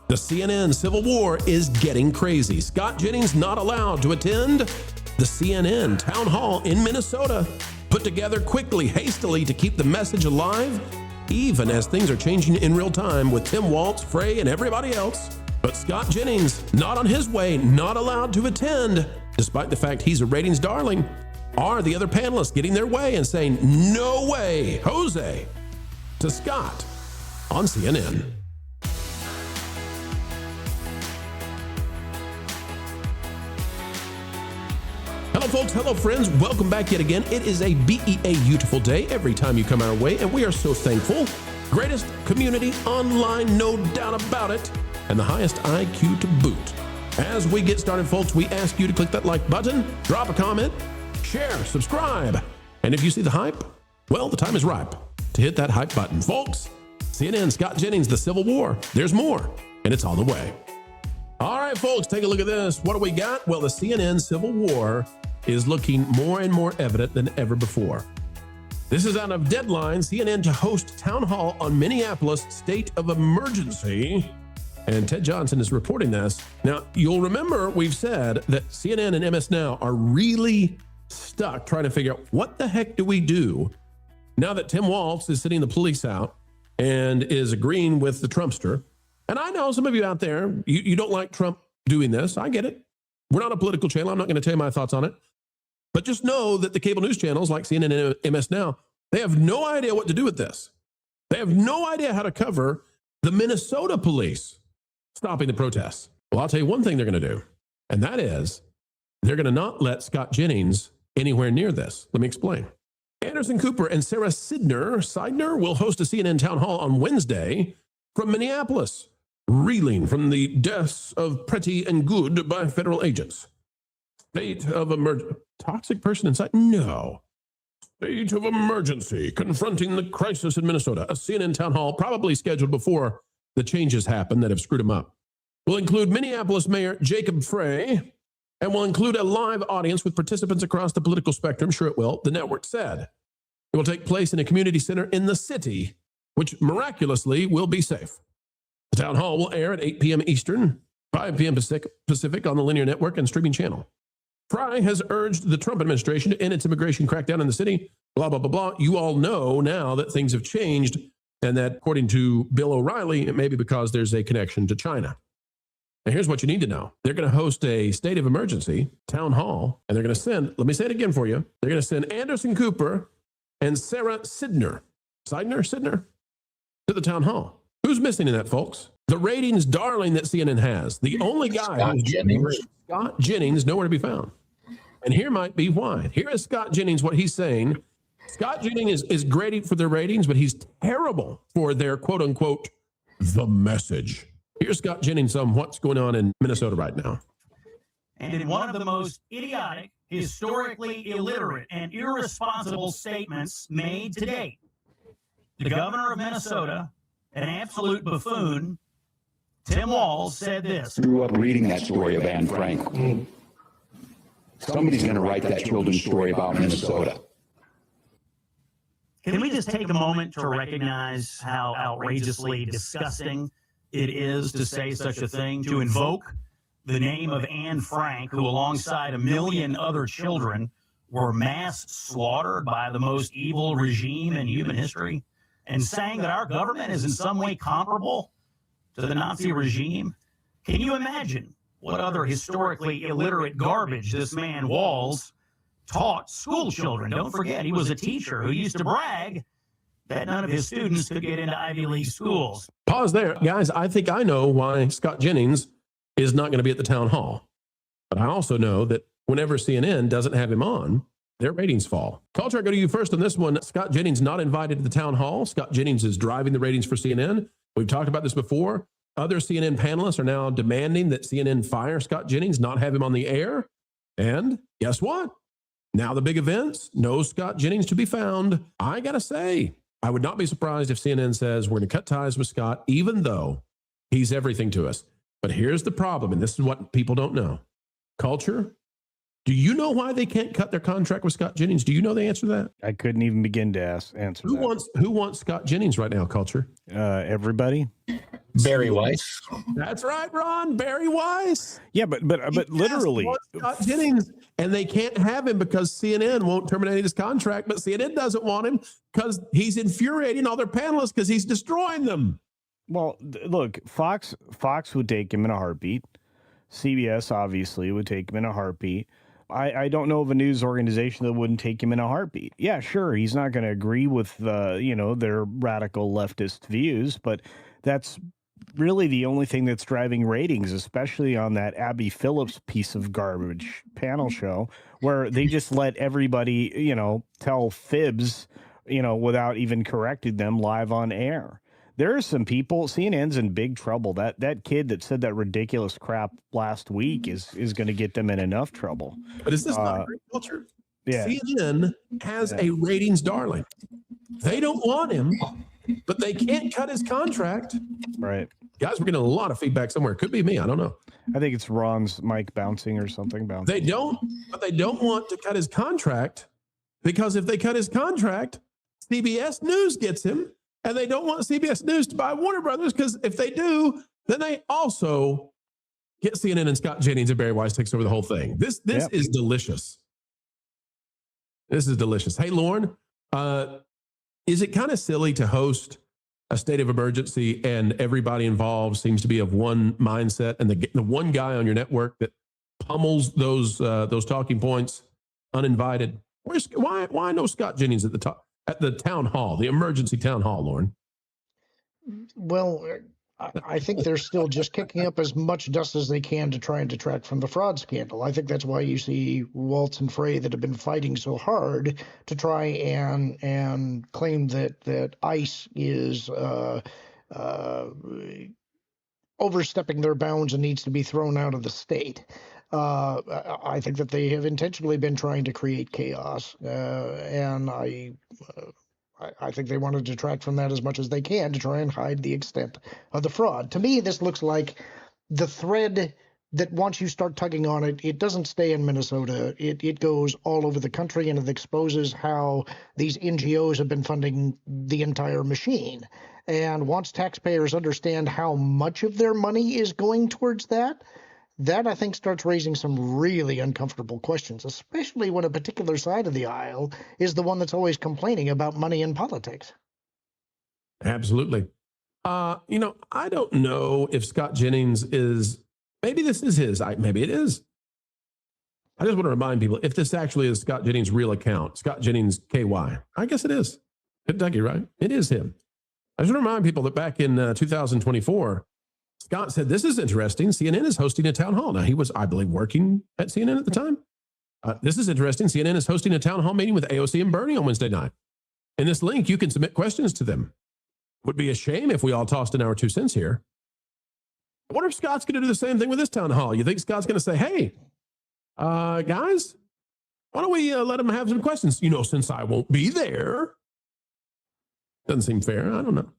The CNN Civil War is getting crazy. Scott Jennings not allowed to attend the CNN Town Hall in Minnesota, put together quickly, hastily to keep the message alive, even as things are changing in real time with Tim Walz, Frey, and everybody else. But Scott Jennings, not on his way, not allowed to attend, despite the fact he's a ratings darling. Are the other panelists getting their way and saying, no way, Jose, to Scott on CNN? Hello, folks. Hello, friends. Welcome back yet again. It is a beautiful day every time you come our way, and we are so thankful. Greatest community online, no doubt about it, and the highest IQ to boot. As we get started, folks, we ask you to click that like button, drop a comment, share, subscribe, and if you see the hype, well, the time is ripe to hit that hype button. Folks, CNN, Scott Jennings, the Civil War. There's more, and it's on the way. All right, folks, take a look at this. What do we got? Well, the CNN Civil War is looking more and more evident than ever before. This is out of Deadline, CNN to host Town Hall on Minneapolis state of emergency. And Ted Johnson is reporting this. Now, you'll remember we've said that CNN and MS Now are really stuck trying to figure out what the heck do we do now that Tim Walz is sitting the police out and is agreeing with the Trumpster. And I know some of you out there, you don't like Trump doing this. I get it. We're not a political channel. I'm not going to tell you my thoughts on it. But just know that the cable news channels like CNN and MS Now, they have no idea what to do with this. They have no idea how to cover the Minnesota police stopping the protests. Well, I'll tell you one thing they're going to do, and that is they're going to not let Scott Jennings anywhere near this. Let me explain. Anderson Cooper and Sarah Sidner will host a CNN town hall on Wednesday from Minneapolis, reeling from the deaths of Pretty and Good by federal agents. State of emergency. Toxic person inside? No. State of emergency confronting the crisis in Minnesota. A CNN town hall probably scheduled before the changes happen that have screwed them up. Will include Minneapolis Mayor Jacob Frey and will include a live audience with participants across the political spectrum. Sure it will. The network said it will take place in a community center in the city, which miraculously will be safe. The town hall will air at 8 p.m. Eastern, 5 p.m. Pacific on the linear network and streaming channel. Frey has urged the Trump administration to end its immigration crackdown in the city, blah, blah, blah, blah. You all know now that things have changed and that, according to Bill O'Reilly, it may be because there's a connection to China. And here's what you need to know. They're going to host a state of emergency town hall, and they're going to send, let me say it again for you, they're going to send Anderson Cooper and Sarah Sidner to the town hall. Who's missing in that, folks? The ratings darling that CNN has. The only guy Scott Jennings, nowhere to be found. And here might be why. Here is Scott Jennings, what he's saying. Scott Jennings is great for their ratings, but he's terrible for their quote unquote, the message. Here's Scott Jennings on what's going on in Minnesota right now. And in one of the most idiotic, historically illiterate, and irresponsible statements made to date, the governor of Minnesota, an absolute buffoon, Tim Walz, said this. I grew up reading that story of Anne Frank. Somebody's going to write that children's story about Minnesota. Can we just take a moment to recognize how outrageously disgusting it is to say such a thing, to invoke the name of Anne Frank, who alongside a million other children were mass slaughtered by the most evil regime in human history, and saying that our government is in some way comparable to the Nazi regime? Can you imagine what other historically illiterate garbage this man Walz taught school children? Don't forget, he was a teacher who used to brag that none of his students could get into Ivy League schools. Pause there. Guys, I think I know why Scott Jennings is not going to be at the town hall. But I also know that whenever CNN doesn't have him on, their ratings fall. Culture, I go to you first on this one. Scott Jennings not invited to the town hall. Scott Jennings is driving the ratings for CNN. We've talked about this before. Other CNN panelists are now demanding that CNN fire Scott Jennings, not have him on the air. And guess what? Now the big events, no Scott Jennings to be found. I got to say, I would not be surprised if CNN says we're going to cut ties with Scott, even though he's everything to us. But here's the problem, and this is what people don't know. Culture, Do you know why they can't cut their contract with Scott Jennings? Do you know the answer to that? I couldn't even begin to answer that. Who wants Scott Jennings right now, Culture? Everybody. Bari Weiss. That's right, Ron. Bari Weiss. Yeah, but literally, Scott Jennings, and they can't have him because CNN won't terminate his contract. But CNN doesn't want him because he's infuriating all their panelists because he's destroying them. Well, look, Fox would take him in a heartbeat. CBS obviously would take him in a heartbeat. I don't know of a news organization that wouldn't take him in a heartbeat. Yeah, sure, he's not going to agree with their radical leftist views, but that's really the only thing that's driving ratings, especially on that Abby Phillips piece of garbage panel show where they just let everybody, tell fibs, without even correcting them live on air. There are some people, CNN's in big trouble. That kid that said that ridiculous crap last week is going to get them in enough trouble. But is this not great culture? Yeah. CNN has a ratings darling. They don't want him, but they can't cut his contract. Right. Guys, we're getting a lot of feedback somewhere. Could be me. I don't know. I think it's Ron's mic bouncing or something. They don't want to cut his contract because if they cut his contract, CBS News gets him. And they don't want CBS News to buy Warner Brothers because if they do, then they also get CNN and Scott Jennings and Bari Weiss takes over the whole thing. This is delicious. This is delicious. Hey, Lauren, is it kind of silly to host a state of emergency and everybody involved seems to be of one mindset and the one guy on your network that pummels those talking points uninvited? Why no Scott Jennings at the top? At the town hall, the emergency town hall, Lauren. Well, I think they're still just kicking up as much dust as they can to try and detract from the fraud scandal. I think that's why you see Walz and Frey that have been fighting so hard to try and claim that ICE is overstepping their bounds and needs to be thrown out of the state. I think that they have intentionally been trying to create chaos, and I think they want to detract from that as much as they can to try and hide the extent of the fraud. To me, this looks like the thread that once you start tugging on it, it doesn't stay in Minnesota. It goes all over the country, and it exposes how these NGOs have been funding the entire machine. And once taxpayers understand how much of their money is going towards that, I think starts raising some really uncomfortable questions, especially when a particular side of the aisle is the one that's always complaining about money in politics. Absolutely. I don't know if Scott Jennings maybe this is his, maybe it is. I just want to remind people, if this actually is Scott Jennings' real account, Scott Jennings KY, I guess it is. Kentucky, right? It is him. I just want to remind people that back in 2024, Scott said, this is interesting. CNN is hosting a town hall. Now, he was, I believe, working at CNN at the time. This is interesting. CNN is hosting a town hall meeting with AOC and Bernie on Wednesday night. In this link, you can submit questions to them. Would be a shame if we all tossed in our 2 cents here. I wonder if Scott's going to do the same thing with this town hall. You think Scott's going to say, hey, guys, why don't we let him have some questions? Since I won't be there. Doesn't seem fair. I don't know.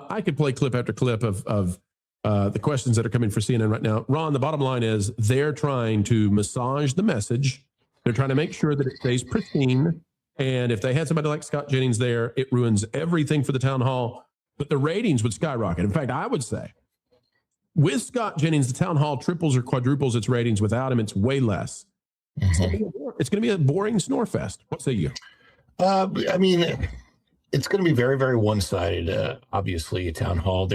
I could play clip after clip of the questions that are coming for CNN right now. Ron, the bottom line is they're trying to massage the message. They're trying to make sure that it stays pristine. And if they had somebody like Scott Jennings there, it ruins everything for the town hall. But the ratings would skyrocket. In fact, I would say with Scott Jennings, the town hall triples or quadruples its ratings. Without him, it's way less. Mm-hmm. It's going to be a boring snore fest. What say you? I mean, it's going to be very, very one-sided. Obviously, a town hall.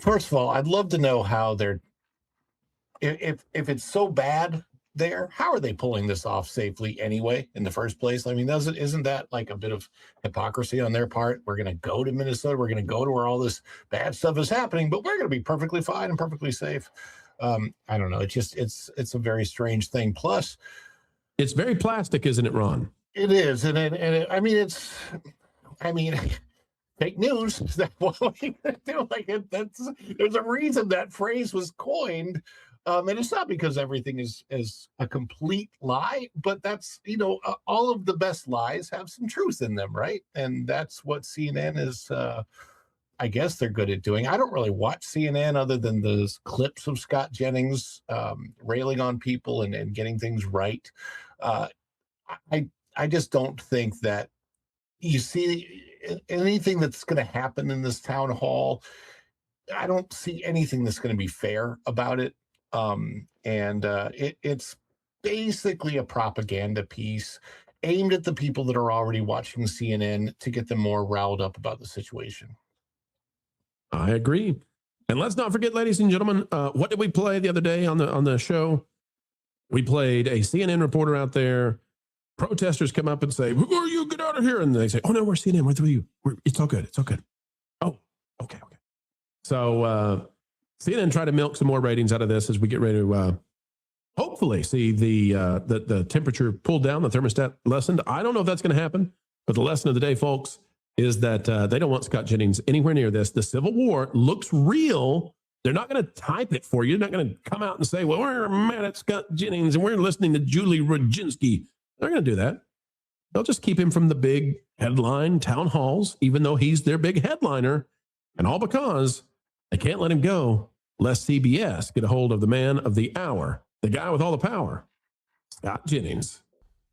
First of all, I'd love to know how they're. If it's so bad there, how are they pulling this off safely anyway in the first place? I mean, isn't that like a bit of hypocrisy on their part? We're going to go to Minnesota. We're going to go to where all this bad stuff is happening, but we're going to be perfectly fine and perfectly safe. I don't know. It's a very strange thing. Plus, it's very plastic, isn't it, Ron? It is, and I mean, fake news. That's what we do. There's a reason that phrase was coined. And it's not because everything is a complete lie, but that's, all of the best lies have some truth in them, right? And that's what CNN I guess they're good at doing. I don't really watch CNN other than those clips of Scott Jennings railing on people and getting things right. I just don't think that you see anything that's going to happen in this town hall. I don't see anything that's going to be fair about it. It's basically a propaganda piece aimed at the people that are already watching CNN to get them more riled up about the situation. I agree. And let's not forget, ladies and gentlemen, what did we play the other day on the show? We played a CNN reporter out there. Protesters come up and say, "Who are you? Get out of here!" And they say, "Oh no, we're CNN. We're with you. It's all good. It's all good." Oh, okay. So CNN tried to milk some more ratings out of this as we get ready to hopefully see the temperature pulled down, the thermostat lessened. I don't know if that's going to happen, but the lesson of the day, folks, is that they don't want Scott Jennings anywhere near this. The Civil War looks real. They're not going to type it for you. They're not going to come out and say, "Well, we're mad at Scott Jennings and we're listening to Julie Rodzinski." They're going to do that. They'll just keep him from the big headline town halls, even though he's their big headliner. And all because they can't let him go, lest CBS get a hold of the man of the hour, the guy with all the power, Scott Jennings.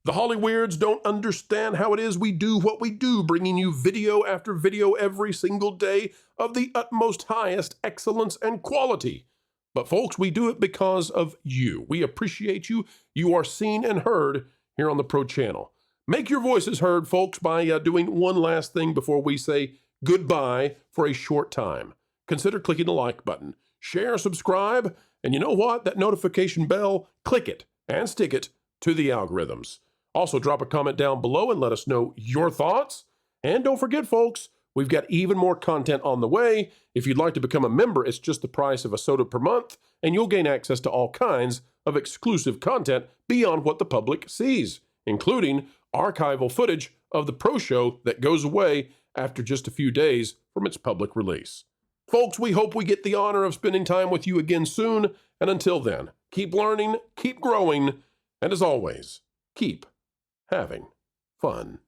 The Hollyweirds don't understand how it is we do what we do, bringing you video after video every single day of the utmost highest excellence and quality. But folks, we do it because of you. We appreciate you. You are seen and heard here on the Pro Channel. Make your voices heard, folks, by doing one last thing before we say goodbye for a short time. Consider clicking the like button. Share, subscribe, and you know what? That notification bell, click it and stick it to the algorithms. Also, drop a comment down below and let us know your thoughts. And don't forget, folks, we've got even more content on the way. If you'd like to become a member, it's just the price of a soda per month, and you'll gain access to all kinds of exclusive content beyond what the public sees, including archival footage of the Pro Show that goes away after just a few days from its public release. Folks, we hope we get the honor of spending time with you again soon, and until then, keep learning, keep growing, and as always, keep having fun.